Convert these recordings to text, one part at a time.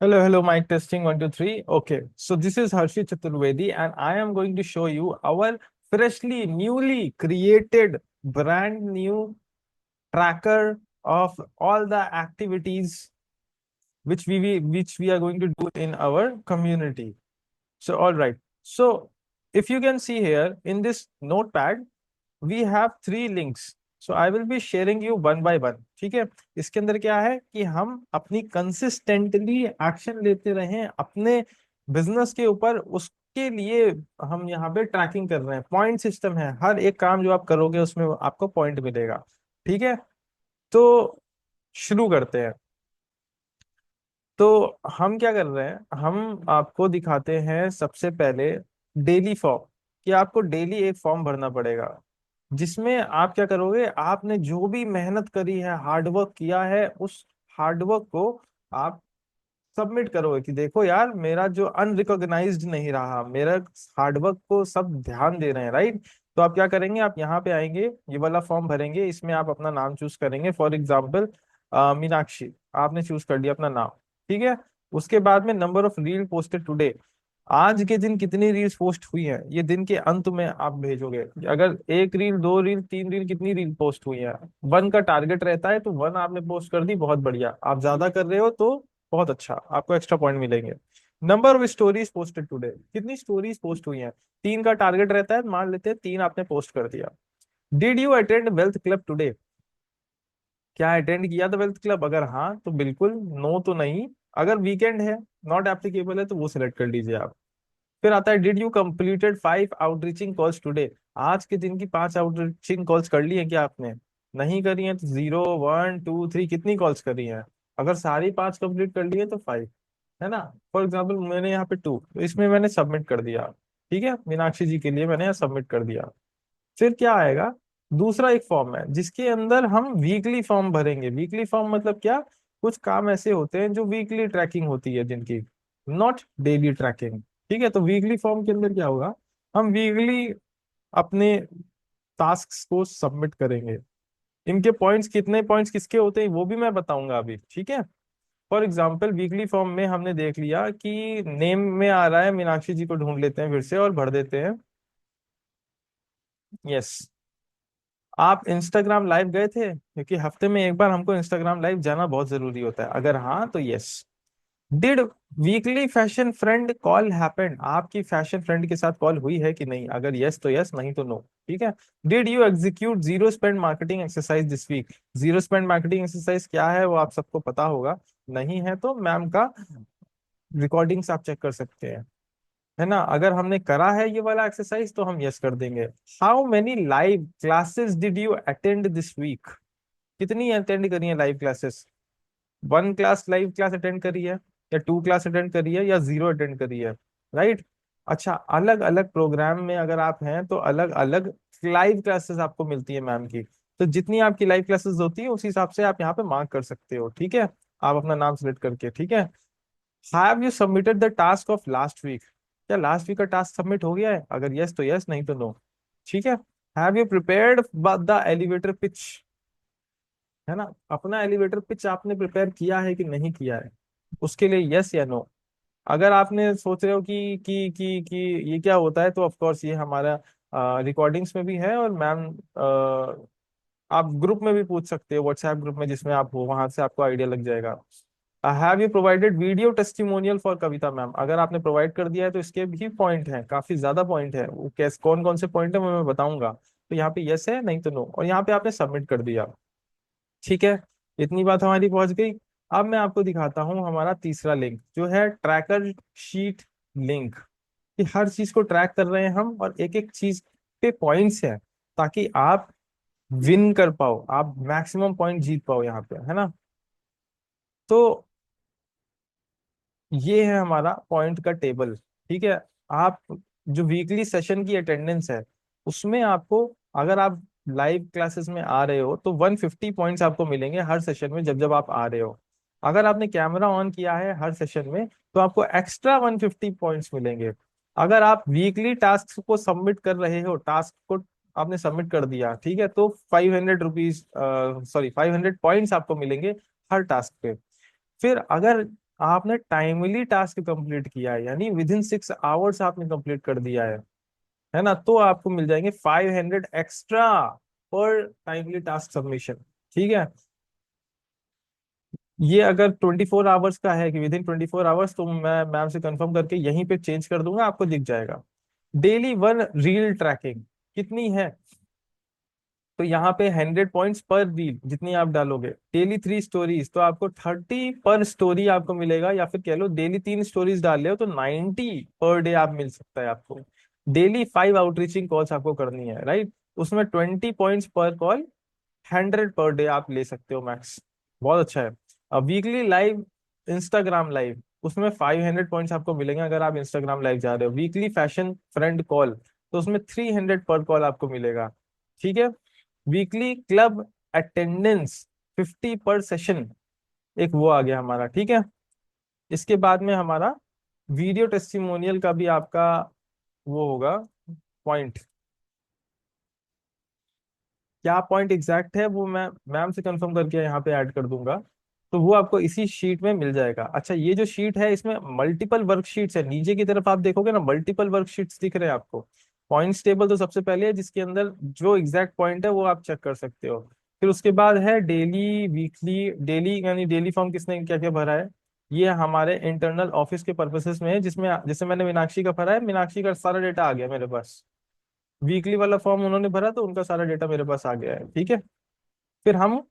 Hello, mic testing 1, 2, 3. Okay, so this is Harshi Chaturvedi, and I am going to show you our newly created, brand new tracker of all the activities which we are going to do in our community. So, all right. So, if you can see here in this notepad, we have 3 links. So I will be sharing you one by one. ठीक है, इसके अंदर क्या है कि हम अपनी consistently action लेते रहें अपने बिजनेस के ऊपर, उसके लिए हम यहाँ पे ट्रैकिंग कर रहे हैं। पॉइंट सिस्टम है, हर एक काम जो आप करोगे उसमें आपको पॉइंट मिलेगा। ठीक है, तो शुरू करते हैं। तो हम क्या कर रहे हैं, हम आपको दिखाते हैं सबसे पहले डेली फॉर्म, कि आपको डेली एक फॉर्म भरना पड़ेगा, जिसमें आप क्या करोगे, आपने जो भी मेहनत करी है, हार्डवर्क किया है, उस हार्डवर्क को आप सबमिट करोगे कि देखो यार, मेरा जो अनरिकॉग्नाइज्ड नहीं रहा, मेरा हार्डवर्क को सब ध्यान दे रहे हैं, राइट। तो आप क्या करेंगे, आप यहाँ पे आएंगे, ये वाला फॉर्म भरेंगे, इसमें आप अपना नाम चूज करेंगे। फॉर एग्जाम्पल मीनाक्षी, आपने चूज कर लिया अपना नाम। ठीक है, उसके बाद में number of reel posted today, आज के दिन कितनी रील्स पोस्ट हुई है, ये दिन के अंत में आप भेजोगे। अगर 1 रील, 2 रील, 3 रील, कितनी रील पोस्ट हुई है, 1 का टारगेट रहता है, तो 1 आपने पोस्ट कर दी, बहुत बढ़िया। आप ज्यादा कर रहे हो तो बहुत अच्छा, आपको एक्स्ट्रा पॉइंट मिलेंगे। Number of stories posted today, कितनी स्टोरीज पोस्ट हुई हैं, 3 का टारगेट रहता है, मान लेते हैं 3 आपने पोस्ट कर दिया। Did you attend wealth club today, क्या अटेंड किया था वेल्थ क्लब, अगर हाँ तो बिल्कुल, नो तो नहीं। अगर वीकेंड है, नॉट एप्लीकेबल है, तो वो सिलेक्ट कर लीजिए आप। फिर आता है did you completed 5 outreaching calls today, आज के दिन की 5 आउटरीचिंग कॉल्स कर ली है क्या आपने, नहीं करी है तो 0, 1, 2, 3, कितनी कॉल्स करी हैं। अगर सारी 5 कंप्लीट कर ली है तो 5, है ना। फॉर एग्जाम्पल मैंने यहाँ पे 2, तो इसमें मैंने सबमिट कर दिया। ठीक है, मीनाक्षी जी के लिए मैंने यहाँ सबमिट कर दिया। फिर क्या आएगा, दूसरा एक फॉर्म है जिसके अंदर हम वीकली फॉर्म भरेंगे। वीकली फॉर्म मतलब क्या, कुछ काम ऐसे होते हैं जो वीकली ट्रैकिंग होती है जिनकी, नॉट डेली ट्रैकिंग। ठीक है, तो वीकली फॉर्म के अंदर क्या होगा, हम वीकली अपने टास्क को सबमिट करेंगे। इनके पॉइंट्स, कितने पॉइंट्स किसके होते हैं, वो भी मैं बताऊंगा अभी। ठीक है, फॉर एग्जाम्पल वीकली फॉर्म में हमने देख लिया कि नेम में आ रहा है मीनाक्षी जी को, ढूंढ लेते हैं फिर से और भर देते हैं। यस, आप इंस्टाग्राम लाइव गए थे, क्योंकि हफ्ते में एक बार हमको इंस्टाग्राम लाइव जाना बहुत जरूरी होता है। अगर हाँ तो yes. Did weekly fashion friend call happened, आपकी फैशन फ्रेंड के साथ कॉल हुई है कि नहीं, अगर यस तो यस, नहीं तो नो। ठीक है, did you execute zero spend marketing exercise this week, zero spend marketing exercise क्या है वो आप सबको पता होगा, नहीं है तो मैम का रिकॉर्डिंग्स आप चेक कर सकते हैं, है ना। अगर हमने करा है ये वाला एक्सरसाइज तो हम यस कर देंगे। How many live classes did you attend this week, कितनी अटेंड करी है live classes, 1 class live class attend करी है, या 2 क्लास अटेंड करी है, या 0 अटेंड करी है, राइट। अच्छा, अलग अलग प्रोग्राम में अगर आप हैं तो अलग अलग लाइव क्लासेस आपको मिलती है मैम की, तो जितनी आपकी लाइव क्लासेस होती है उस हिसाब से आप यहाँ पे मार्क कर सकते हो। ठीक है, आप अपना नाम सेलेक्ट करके। ठीक है, have you submitted the task of last week, क्या लास्ट वीक का टास्क सबमिट हो गया है, अगर यस तो यस, नहीं तो नो। ठीक है, have you prepared the elevator pitch, है ना, अपना एलिवेटर पिच आपने प्रिपेयर किया है कि नहीं किया है, उसके लिए यस या नो। अगर आपने सोच रहे हो कि ये क्या होता है, तो ऑफ कोर्स ये हमारा रिकॉर्डिंग्स में भी है, और मैम आप ग्रुप में भी पूछ सकते हो, व्हाट्सएप ग्रुप में जिसमें आप हो, वहां से आपको आइडिया लग जाएगा। Have you provided video testimonial for Kavita ma'am, अगर आपने प्रोवाइड कर दिया है तो इसके भी पॉइंट हैं, काफी ज्यादा पॉइंट है, वो कैसे, कौन कौन से पॉइंट है वो मैं बताऊंगा। तो यहाँ पे यस है, नहीं तो नो, और यहाँ पे आपने सबमिट कर दिया। ठीक है, इतनी बात हमारी पहुंच गई। अब मैं आपको दिखाता हूँ हमारा तीसरा लिंक, जो है ट्रैकर शीट लिंक, कि हर चीज को ट्रैक कर रहे हैं हम, और एक एक चीज पे पॉइंट्स हैं, ताकि आप विन कर पाओ, आप मैक्सिमम पॉइंट जीत पाओ यहाँ पे, है ना। तो ये है हमारा पॉइंट का टेबल। ठीक है, आप जो वीकली सेशन की अटेंडेंस है, उसमें आपको, अगर आप लाइव क्लासेस में आ रहे हो तो 150 पॉइंट्स आपको मिलेंगे हर सेशन में, जब जब आप आ रहे हो। अगर आपने कैमरा ऑन किया है हर सेशन में, तो आपको एक्स्ट्रा 150 पॉइंट्स मिलेंगे। अगर आप वीकली टास्क को सबमिट कर रहे हो, टास्क को आपने सबमिट कर दिया, ठीक है, तो 500 रुपीज, सॉरी 500 पॉइंट्स आपको मिलेंगे हर टास्क पे। फिर अगर आपने टाइमली टास्क कंप्लीट किया है, यानी विद इन 6 आवर्स आपने कंप्लीट कर दिया है ना, तो आपको मिल जाएंगे 500 एक्स्ट्रा पर टाइमली टास्क सबमिशन। ठीक है। ये अगर 24 आवर्स का है कि विद इन 24 आवर्स, तो मैं मैम से कंफर्म करके यहीं पे चेंज कर दूंगा, आपको दिख जाएगा। डेली वन रील ट्रैकिंग कितनी है, तो यहाँ पे 100 पॉइंट्स पर रील जितनी आप डालोगे। डेली 3 स्टोरीज, तो आपको 30 पर स्टोरी आपको मिलेगा, या फिर कह लो डेली 3 स्टोरीज डाल रहे हो तो 90 पर डे आप मिल सकता है आपको। डेली 5 आउटरीचिंग कॉल्स आपको करनी है, राइट, उसमें 20 पॉइंट्स पर कॉल, 100 पर डे आप ले सकते हो मैक्स। बहुत अच्छा है। अब वीकली लाइव इंस्टाग्राम लाइव, उसमें 500 पॉइंट्स आपको मिलेंगे अगर आप इंस्टाग्राम लाइव जा रहे हो। वीकली फैशन फ्रेंड कॉल, तो उसमें 300 पर कॉल आपको मिलेगा। ठीक है। वीकली क्लब अटेंडेंस, 50 पर सेशन, एक वो आ गया हमारा। ठीक है। इसके बाद में हमारा वीडियो टेस्टिमोनियल का भी आपका वो होगा पॉइंट। क्या पॉइंट एग्जैक्ट है वो मैं मैम से कंफर्म करके यहाँ पे ऐड कर दूंगा, तो वो आपको इसी शीट में मिल जाएगा। अच्छा, ये जो शीट है इसमें मल्टीपल वर्कशीट्स है, नीचे की तरफ आप देखोगे ना मल्टीपल वर्कशीट्स दिख रहे हैं आपको। पॉइंट्स टेबल तो सबसे पहले है, जिसके अंदर जो एग्जैक्ट पॉइंट है वो आप चेक कर सकते हो। फिर उसके बाद है डेली वीकली, डेली यानी डेली फॉर्म किसने क्या क्या भरा है, ये हमारे इंटरनल ऑफिस के पर्पसेस में है, जिसमें जैसे मैंने मीनाक्षी का भरा है, मीनाक्षी का सारा डेटा आ गया मेरे पास। वीकली वाला फॉर्म उन्होंने भरा तो उनका सारा डेटा मेरे पास आ गया है। ठीक है। फिर हम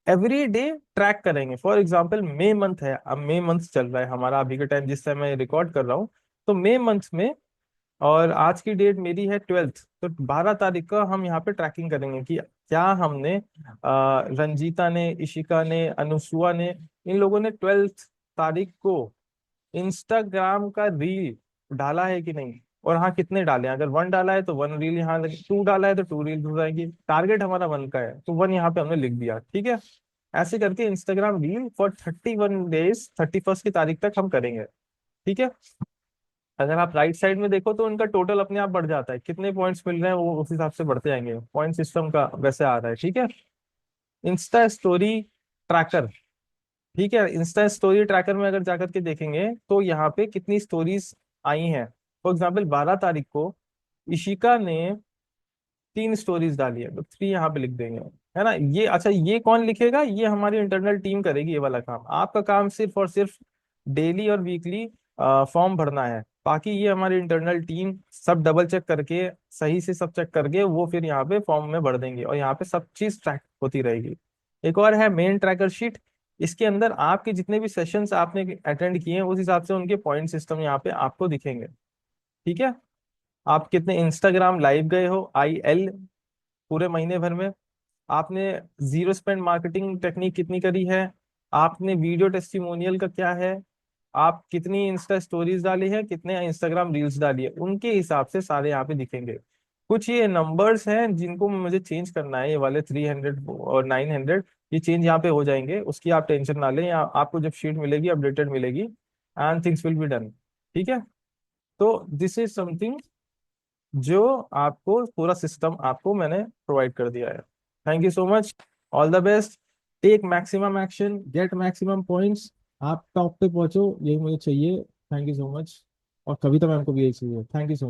एवरी डे ट्रैक करेंगे। फॉर एग्जाम्पल मे मंथ है, अब मे मंथ चल रहा है हमारा अभी के टाइम जिस टाइम मैं रिकॉर्ड कर रहा हूँ, तो मे मंथ में, और आज की डेट मेरी है 12th, तो 12 तारीख का हम यहाँ पे ट्रैकिंग करेंगे कि क्या हमने रंजीता ने, इशिका ने, अनुसुआ ने, इन लोगों ने 12th तारीख को इंस्टाग्राम का रील डाला है कि नहीं, और हाँ कितने डाले हैं। अगर 1 डाला है तो 1 रील यहाँ लगे, 2 डाला है तो 2 रील हो जाएगी। टारगेट हमारा 1 का है तो 1 यहाँ पे हमने लिख दिया। ठीक है। ऐसे करके Instagram reel for 31 days, 31st की तारीख तक हम करेंगे। ठीक है। अगर आप राइट साइड में देखो तो उनका टोटल अपने आप बढ़ जाता है, कितने पॉइंट्स मिल रहे हैं वो उस हिसाब से बढ़ते जाएंगे, पॉइंट सिस्टम का वैसे आ रहा है। ठीक है। इंस्टा स्टोरी ट्रैकर, ठीक है, इंस्टा स्टोरी ट्रैकर में अगर जाकर के देखेंगे तो यहाँ पे कितनी स्टोरीज आई हैं। फॉर एग्जाम्पल 12 तारीख को इशिका ने 3 स्टोरीज डाली है, तो 3 यहाँ पे लिख देंगे, है ना। ये अच्छा, ये कौन लिखेगा, ये हमारी इंटरनल टीम करेगी ये वाला काम। आपका काम सिर्फ और सिर्फ डेली और वीकली फॉर्म भरना है, बाकी ये हमारी इंटरनल टीम सब डबल चेक करके, सही से सब चेक करके वो फिर यहाँ पे फॉर्म में भर देंगे, और यहाँ पे सब चीज ट्रैक होती रहेगी। एक और है मेन ट्रैकर शीट, इसके अंदर आपके जितने भी सेशंस आपने अटेंड किए हैं उस हिसाब से उनके पॉइंट सिस्टम यहाँ पे आपको दिखेंगे। ठीक है। आप कितने इंस्टाग्राम लाइव गए हो, IL, पूरे महीने भर में। आपने जीरो स्पेंड मार्केटिंग टेक्निक कितनी करी है, आपने वीडियो टेस्टिमोनियल का क्या है, आप कितनी इंस्टा स्टोरीज डाली है, कितने इंस्टाग्राम रील्स डाली है, उनके हिसाब से सारे यहाँ पे दिखेंगे। कुछ ये नंबर्स हैं जिनको मुझे चेंज करना है, ये वाले 300 और 900, ये चेंज यहाँ पे हो जाएंगे, उसकी आप टेंशन ना लें, आपको जब शीट मिलेगी अपडेटेड मिलेगी, and things will be done. ठीक है। तो दिस इज समथिंग जो आपको पूरा सिस्टम आपको मैंने प्रोवाइड कर दिया है। Thank you so much. All the best. Take maximum action, get maximum points. आप टॉप पे पहुंचो, यही मुझे चाहिए। थैंक यू सो मच। और कविता मैम को भी यही चाहिए। Thank you so much.